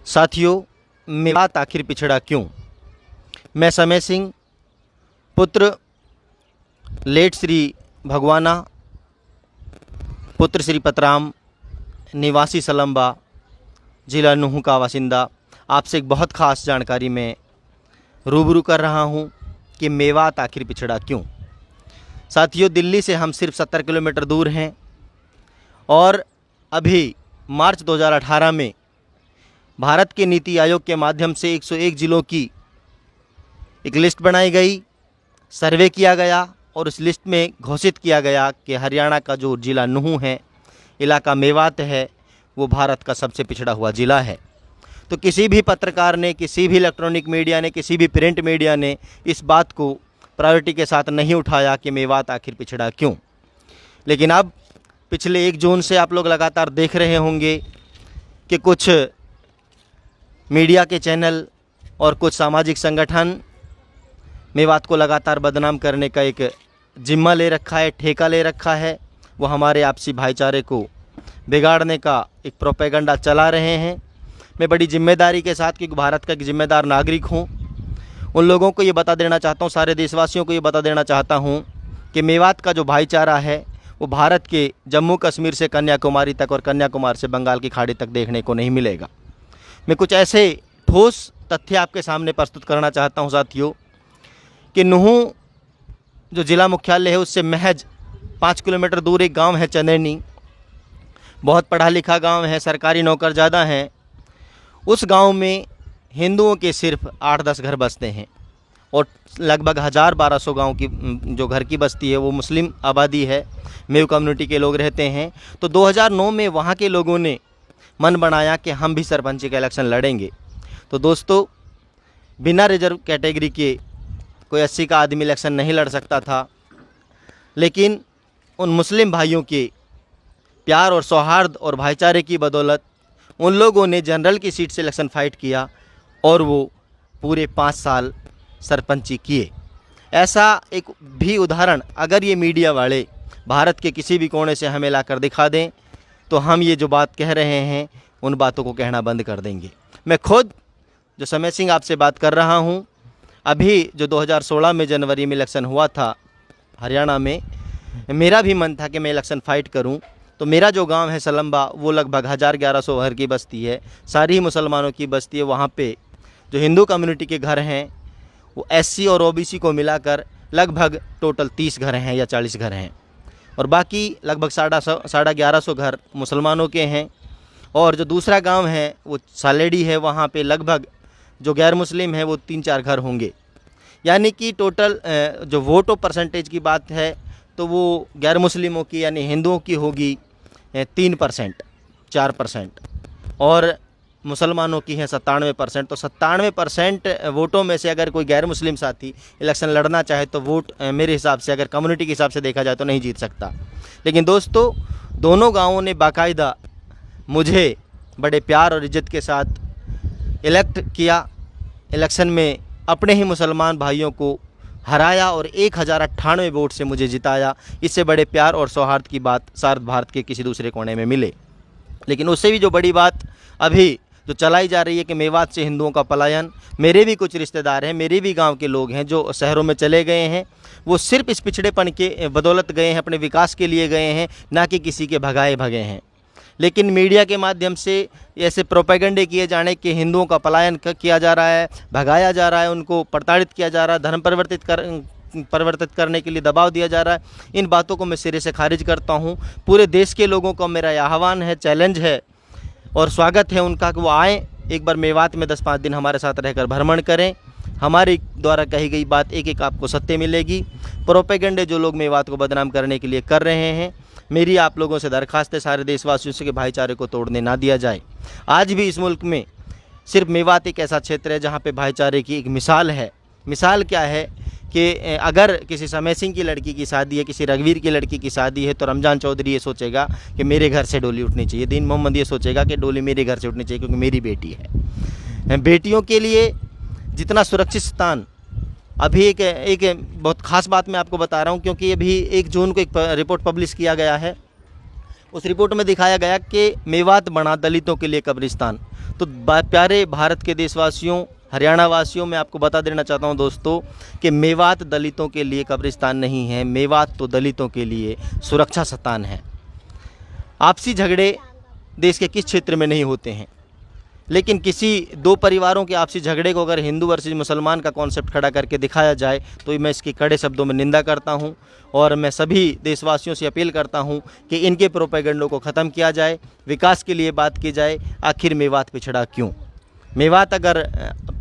साथियों, मेवात आखिर पिछड़ा क्यों? मैं समय सिंह, पुत्र लेट श्री भगवाना, पुत्र श्री पतराम, निवासी सलम्बा, जिला नूंह का बासिंदा, आपसे एक बहुत ख़ास जानकारी में रूबरू कर रहा हूं कि मेवात आखिर पिछड़ा क्यों। साथियों, दिल्ली से हम सिर्फ 70 किलोमीटर दूर हैं और अभी मार्च 2018 में भारत के नीति आयोग के माध्यम से 101 जिलों की एक लिस्ट बनाई गई, सर्वे किया गया और उस लिस्ट में घोषित किया गया कि हरियाणा का जो ज़िला नूंह है, इलाका मेवात है, वो भारत का सबसे पिछड़ा हुआ ज़िला है। तो किसी भी पत्रकार ने, किसी भी इलेक्ट्रॉनिक मीडिया ने, किसी भी प्रिंट मीडिया ने इस बात को प्रायोरिटी के साथ नहीं उठाया कि मेवात आखिर पिछड़ा क्यों। लेकिन अब पिछले 1 जून से आप लोग लगातार देख रहे होंगे कि कुछ मीडिया के चैनल और कुछ सामाजिक संगठन मेवात को लगातार बदनाम करने का एक जिम्मा ले रखा है, ठेका ले रखा है। वो हमारे आपसी भाईचारे को बिगाड़ने का एक प्रोपेगेंडा चला रहे हैं। मैं बड़ी जिम्मेदारी के साथ, क्योंकि भारत का एक जिम्मेदार नागरिक हूँ, उन लोगों को ये बता देना चाहता हूँ, सारे देशवासियों को ये बता देना चाहता हूँ कि मेवात का जो भाईचारा है वो भारत के जम्मू कश्मीर से कन्याकुमारी तक और कन्याकुमारी से बंगाल की खाड़ी तक देखने को नहीं मिलेगा। मैं कुछ ऐसे ठोस तथ्य आपके सामने प्रस्तुत करना चाहता हूं साथियों कि नूंह जो ज़िला मुख्यालय है उससे महज 5 किलोमीटर दूर एक गांव है चंदेनी। बहुत पढ़ा लिखा गांव है, सरकारी नौकर ज़्यादा हैं। उस गांव में हिंदुओं के सिर्फ 8-10 घर बसते हैं और लगभग 1000-1200 गाँव की जो घर की बस्ती है वो मुस्लिम आबादी है, मेव कम्युनिटी के लोग रहते हैं। तो 2009 में वहाँ के लोगों ने मन बनाया कि हम भी सरपंची का इलेक्शन लड़ेंगे। तो दोस्तों, बिना रिजर्व कैटेगरी के कोई 80 का आदमी इलेक्शन नहीं लड़ सकता था, लेकिन उन मुस्लिम भाइयों के प्यार और सौहार्द और भाईचारे की बदौलत उन लोगों ने जनरल की सीट से इलेक्शन फाइट किया और वो पूरे 5 साल सरपंची किए। ऐसा एक भी उदाहरण अगर ये मीडिया वाले भारत के किसी भी कोने से हमें लाकर दिखा दें तो हम ये जो बात कह रहे हैं उन बातों को कहना बंद कर देंगे। मैं खुद जो समय सिंह आपसे बात कर रहा हूँ, अभी जो 2016 में जनवरी में इलेक्शन हुआ था हरियाणा में, मेरा भी मन था कि मैं इलेक्शन फ़ाइट करूं। तो मेरा जो गांव है सलम्बा, वो लगभग 1000-1100 घर की बस्ती है, सारी ही मुसलमानों की बस्ती है। वहाँ पे जो हिंदू कम्युनिटी के घर हैं वो SC और OBC को मिलाकर लगभग टोटल 30 घर हैं या 40 घर हैं और बाकी लगभग 1150 घर मुसलमानों के हैं। और जो दूसरा गांव है वो सालेडी है, वहाँ पे लगभग जो गैर मुस्लिम है वो 3-4 घर होंगे। यानी कि टोटल जो वोटों परसेंटेज की बात है तो वो गैर मुस्लिमों की यानी हिंदुओं की होगी 3%, 4% और मुसलमानों की है 97%। तो 97% वोटों में से अगर कोई गैर मुस्लिम साथी इलेक्शन लड़ना चाहे तो वोट मेरे हिसाब से, अगर कम्युनिटी के हिसाब से देखा जाए तो नहीं जीत सकता। लेकिन दोस्तों, दोनों गांवों ने बाकायदा मुझे बड़े प्यार और इज्जत के साथ इलेक्ट किया। इलेक्शन में अपने ही मुसलमान भाइयों को हराया और 1098 वोट से मुझे जिताया। इससे बड़े प्यार और सौहार्द की बात शायद भारत के किसी दूसरे कोने में मिले। लेकिन उससे भी जो बड़ी बात अभी जो चलाई जा रही है कि मेवात से हिंदुओं का पलायन, मेरे भी कुछ रिश्तेदार हैं, मेरे भी गांव के लोग हैं जो शहरों में चले गए हैं। वो सिर्फ इस पिछड़ेपन के बदौलत गए हैं, अपने विकास के लिए गए हैं, ना कि किसी के भगाए भगे हैं। लेकिन मीडिया के माध्यम से ऐसे प्रोपेगेंडे किए जाने कि हिंदुओं का पलायन किया जा रहा है, भगाया जा रहा है, उनको प्रताड़ित किया जा रहा है, धर्म परिवर्तित करने के लिए दबाव दिया जा रहा है, इन बातों को मैं सिरे से खारिज करता हूँ। पूरे देश के लोगों को मेरा आह्वान है, चैलेंज है और स्वागत है उनका कि वो आएँ, एक बार मेवात में 10-5 दिन हमारे साथ रहकर भ्रमण करें। हमारी द्वारा कही गई बात एक एक आपको सत्य मिलेगी। प्रोपेगेंडे जो लोग मेवात को बदनाम करने के लिए कर रहे हैं, मेरी आप लोगों से दरखास्त है सारे देशवासियों से कि भाईचारे को तोड़ने ना दिया जाए। आज भी इस मुल्क में सिर्फ मेवात एक ऐसा क्षेत्र है जहाँ पे भाईचारे की एक मिसाल है। मिसाल क्या है कि अगर किसी समय सिंह की लड़की की शादी है, किसी रघुवीर की लड़की की शादी है, तो रमज़ान चौधरी ये सोचेगा कि मेरे घर से डोली उठनी चाहिए, दीन मोहम्मद ये सोचेगा कि डोली मेरे घर से उठनी चाहिए क्योंकि मेरी बेटी है। बेटियों के लिए जितना सुरक्षित स्थान, अभी एक बहुत ख़ास बात मैं आपको बता रहा हूँ क्योंकि अभी 1 जून को एक रिपोर्ट पब्लिश किया गया है। उस रिपोर्ट में दिखाया गया कि मेवात बना दलितों के लिए कब्रिस्तान। तो प्यारे भारत के देशवासियों, हरियाणा वासियों, मैं आपको बता देना चाहता हूं दोस्तों कि मेवात दलितों के लिए कब्रिस्तान नहीं है, मेवात तो दलितों के लिए सुरक्षा स्थान है। आपसी झगड़े देश के किस क्षेत्र में नहीं होते हैं, लेकिन किसी दो परिवारों के आपसी झगड़े को अगर हिंदू वर्सेस मुसलमान का कॉन्सेप्ट खड़ा करके दिखाया जाए तो मैं इसकी कड़े शब्दों में निंदा करता हूं। और मैं सभी देशवासियों से अपील करता हूं कि इनके प्रोपेगेंडों को ख़त्म किया जाए, विकास के लिए बात की जाए। आखिर मेवात पिछड़ा क्यों? मेवात अगर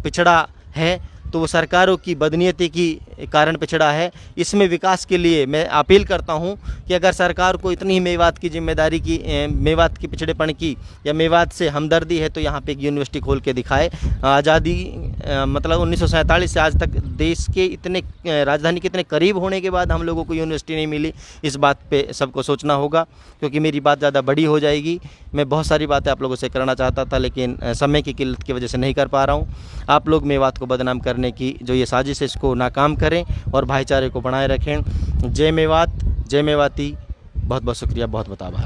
पिछड़ा है तो वो सरकारों की बदनीयती की कारण पिछड़ा है। इसमें विकास के लिए मैं अपील करता हूं कि अगर सरकार को इतनी ही मेवात की जिम्मेदारी की, मेवात की पिछड़ेपन की या मेवात से हमदर्दी है तो यहाँ पे एक यूनिवर्सिटी खोल के दिखाए। आज़ादी मतलब 1947 से आज तक देश के इतने राजधानी के इतने करीब होने के बाद हम लोगों को यूनिवर्सिटी नहीं मिली। इस बात पे सबको सोचना होगा, क्योंकि मेरी बात ज़्यादा बड़ी हो जाएगी। मैं बहुत सारी बातें आप लोगों से करना चाहता था, लेकिन समय की किल्लत की वजह से नहीं कर पा रहा हूँ। आप लोग मेवात को बदनाम करने की जो ये साजिश है इसको नाकाम करें और भाईचारे को बनाए रखें। जय मेवात, जय मेवाती। बहुत बहुत शुक्रिया, बहुत बहुत आभार।